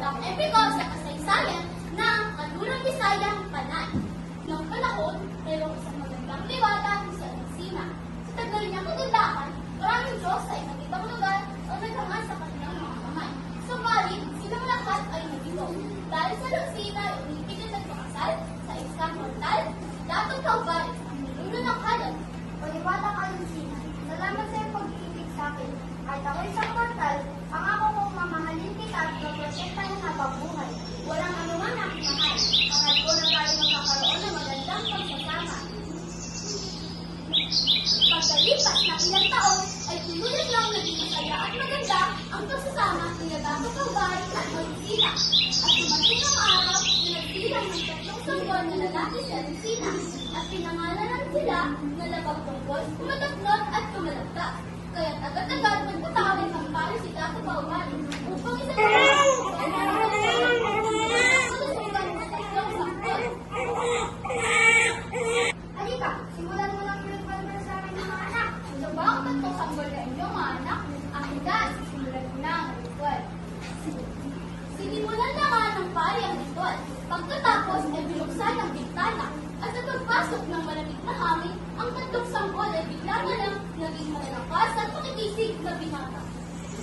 ang epiko sa kasaysayan ng Kanlurang Bisayang Panay. Noong panahon, mayroong isang magandang liwata sa Encina. Sa tagal niyang kagandahan, maraming Diyos sa iba't ibang lugar ang naghangan sa kanilang mga kamay. Subalit, silang lahat ay nagito. Dahil sa Lucina ay umipilit at pakasal sa isang mortal, datong kaugal ang niluno ng halon. Paliwata ka, Lucina. Salamat sa iyong pag-ibig sa akin. Kahit ako isang mortal, ang ako kong mamahalin kita at maprotektahan na pabuhay. Walang anuman aking mahal. Mahal ko na tayo magkakaroon ng magandang pagsasama. Pagkalipas ng ilang taon, ay tuluyan lang naging masaya at maganda ang pagsasama ng Dato Kaugal at Lucina. At dumating ang araw na nagbilang ng 3 sanggol na lalaki si Lucina at pinangalanan sila na labag tungkol, kumadaklot at kumalagtas. Kaya't agad-agad nagtatawag ng pari si Dato Kaugal upang isa Halika, simulan mo lang pinagpalbar sa akin ng mga anak. Ano ba ang 3 sanggol na inyong mga anak? Ang higas, simulan mo na ang ritual. Sinimulan na nga ng pari ang ritual. Pagkatapos ay binuksan ang bintana at sa pagpasok ng malamig na hangin, ang 3 sanggol ay bigla na lang naging malalakas at makikisig na binata.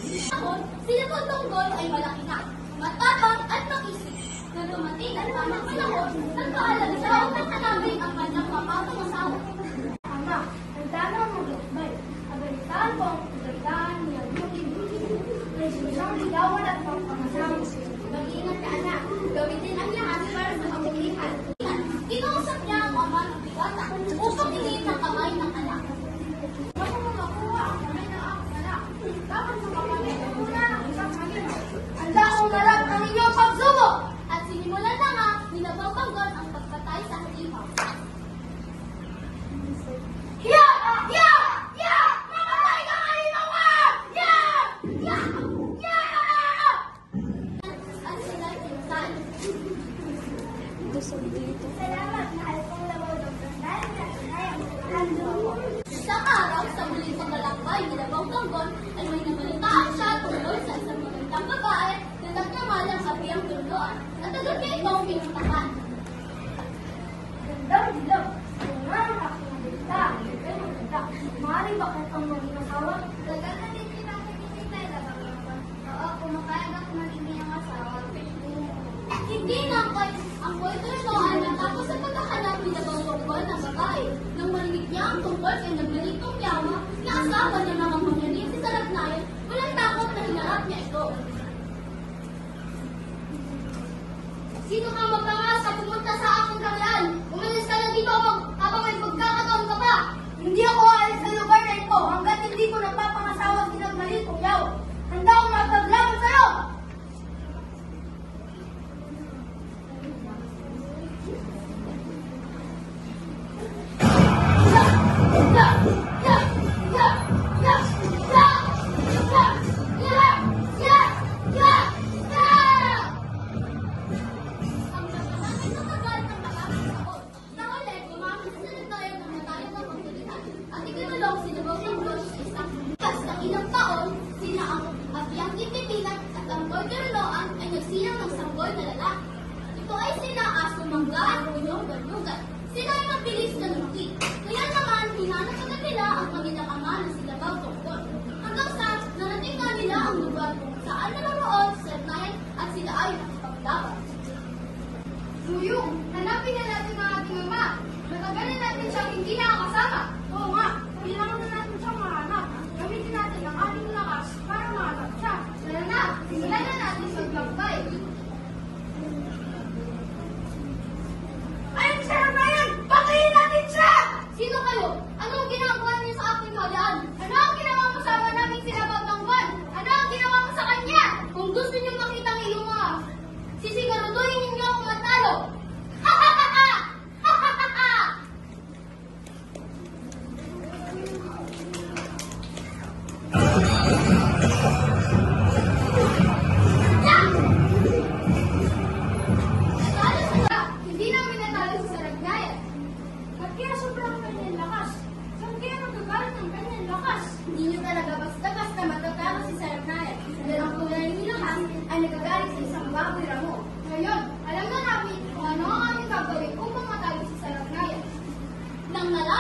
Ngayon, sila Tontonggol ay malaki na, matapang at makisig. Na dumating ang tamang panahon, nagkaalam siya upang hanapin ang kanyang mapatong asawa. Ama, nagdana ang maglakbay. Abalitaan ko ang kagandaan niya buti-buti. May siyang ligawan at pangpangasama. Mag-iingat ka, anak. Gamitin ang lahat para sa kabulihan. Kinausap niya ang ama ng bigata upang iliit ang kamay ng anak. Bago mo makuha ang kamay ng aking anak, dapat sa kapatid ang muna ng isang kanina. Handa akong narap ang inyong pagsubok! At sinimulan na nga ni Nababanggol ang pagpatay sa halimaw. Ya! Ya! Ya! Mamatay ka halimaw ka! Ya! Ya! Ya! At sila kinasal. Salamat, mahal kong labaw ng dahil na sinayang hando ako. Isang araw sa muling paglalakbay ni Nababanggol ay may nabalitaan siya tungkol sa isang magandang babae na nagkamalang kabiyang tuluan at agad niya itong pinuntahan. Gandang dilaw. Kung nga ang aking nabita, hindi kayo maganda. Maaari ba kitang maging asawa? Tagal na din pinakikita na Nababanggol. Oo, kumapayag ako magiging ang asawa. Hindi na ang boyfriend mo ay natapos sa pagkahanap ni Nababanggol ng babae. Nang marinig niya ang tungkol kay nagnalitong yawa na asawa niya namang manyanin si Sarapnayan, walang takot na hinarap niya ito. Sino ka magpangas sa pumunta sa aking karyan? Umalis ka na dito habang may pagkakataon ka pa. Hindi ako aalis sa lugar na ito hanggat hindi ko napapangasawa si Nagmalit kong yaw. Handa akong magpaglaban sa'yo! Ang nakalangit na tagal ng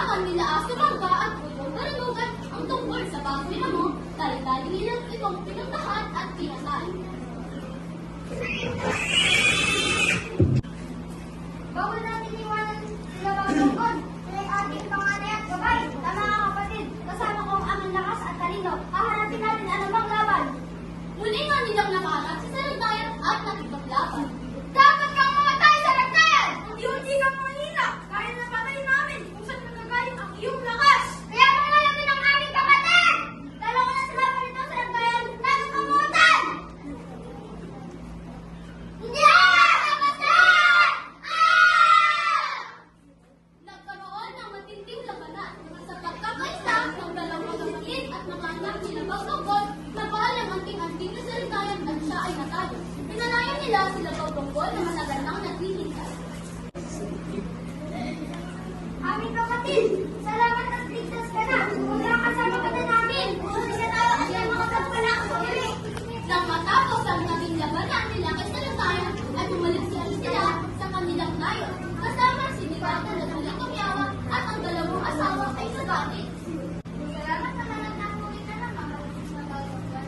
Kailangan nila Asumangga at Putong Baranugan ang tungkol sa baboy na mo, dali-dali nilang itong pinuntahan at pinasal. Bawal natin iwanan sila Bagtongkol. Sila ay ating panganay at gabay. Tama nga kapatid, kasama ko ang aming lakas at talino. Haharapin natin anumang laban. Muli nga nilang nakaharap sa Saragdayan at nakipaglaban. Dapat kang mamatay sa lagdayan! Unti-unti kang manghina! Kaya na patay namin kung saan nagagaling ang iyong lakas! Kaya mamalamin ang aming kapatid! Dalawa na sila pa rito sa lagdayan! Natin kamutan! Hindi ako kapatid! Nagkaroon ng matinding labanan sa pagkakaisa ng dalawang kapatid at mga anak nila Bagtongkol na bahal ang anting-anting na Saragdayan at siya ay natalo. Pinalayan nila sila Bagtongkol na matagal nang naghihintay. Aming kapatid! Salamat at ligtas ka na! Kung kasama ka na namin! Hindi na tayo kasi ang mga pagpalak sa uli! Nang matapos ang naging labanan nila kay Saragdayan at bumalik sila sa kanilang nayon. Kasama si Diwata na tulitong yawa at ang dalawang asawa ay nagati. Salamat naman at nakuwi ka na mga Bagtongkol.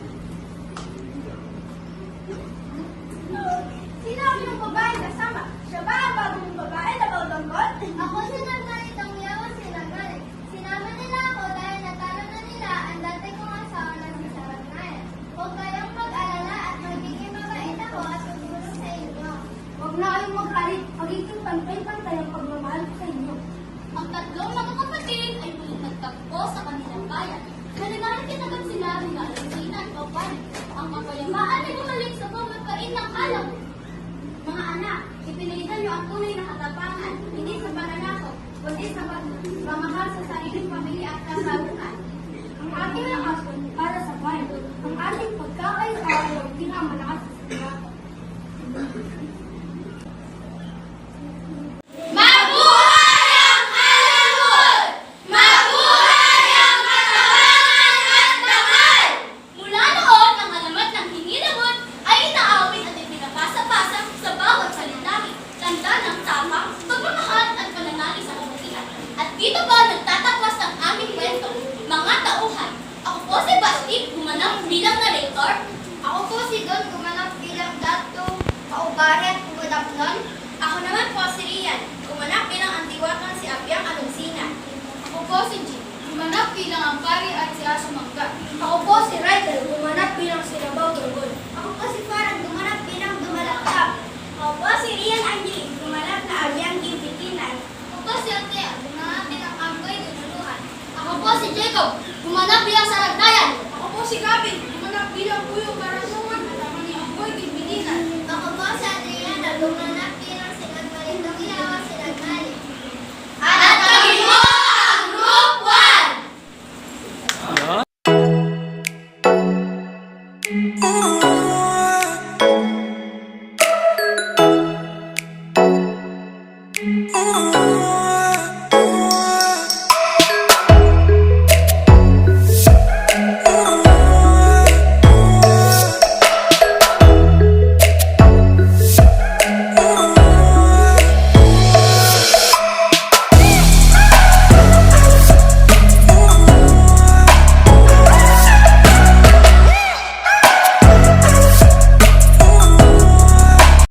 Sino ang iyong babae kasama? Siya ba ang bagong babae na Bagtongkol? Ako si Nagalitong yawa sila galit. Sinama nila ako dahil natalo na nila ang dati kong asawa na si Saragdayan. Huwag kayong mag-alala at magiging mabait ako at tutulong sa inyo. Huwag na kayong magalit. Magiging pantay-pantay ang pagmamahal ko sa inyo. Ang tatlong magkakapatid ay muling nagtagpo sa kanilang bayan. Naligaran kinagat sila ng Alonsina at Pauparin. Ang kapayapaan ay bumalik sa pamagkain ng alam. Mga anak, ipinilitan niyo ang tunay na katapangan, hindi sa pananakot, kundi sa pagmamahal sa sariling pamilya at kasalukan. Ang ating lakas para sa bayan, ang ating pagkakaisa ay ang pinakamalakas sa sinato. Mabuhay ang alamon! Mabuhay ang katapangan at dangal! Mula noon, ang alamat ng hinilabot ay inaawit at ipinapasa-pasa sa bawat salitabi. Tanda ng tapang, pagmamahal at pananali sa kabutihan. At dito ba nagtatapos ang aming kwento, mga tauhan. Ako po si Basti, gumanap bilang narrator. Ako po si Don, gumanap bilang dato, paubaret, kumudapnon. Ako naman po si Rian, gumanap bilang ang diwatang si Abiang Alonsina. Ako po si Jean, gumanap bilang ang pari at si Asumangga. Ako po si Ryder, gumanap bilang si Labaw Turgon. Ako po si Farad, gumanap bilang Dumalakap. Ako po si Rian Angie, gumanap na Abiang Gimpikinan. Ako po si Atea, gumanap bilang Amgoy Dunuluhan. Ako po si Jacob, gumanap bilang Saragdayan. Ako po si Gavin, gumanap bilang Puyong Barangay.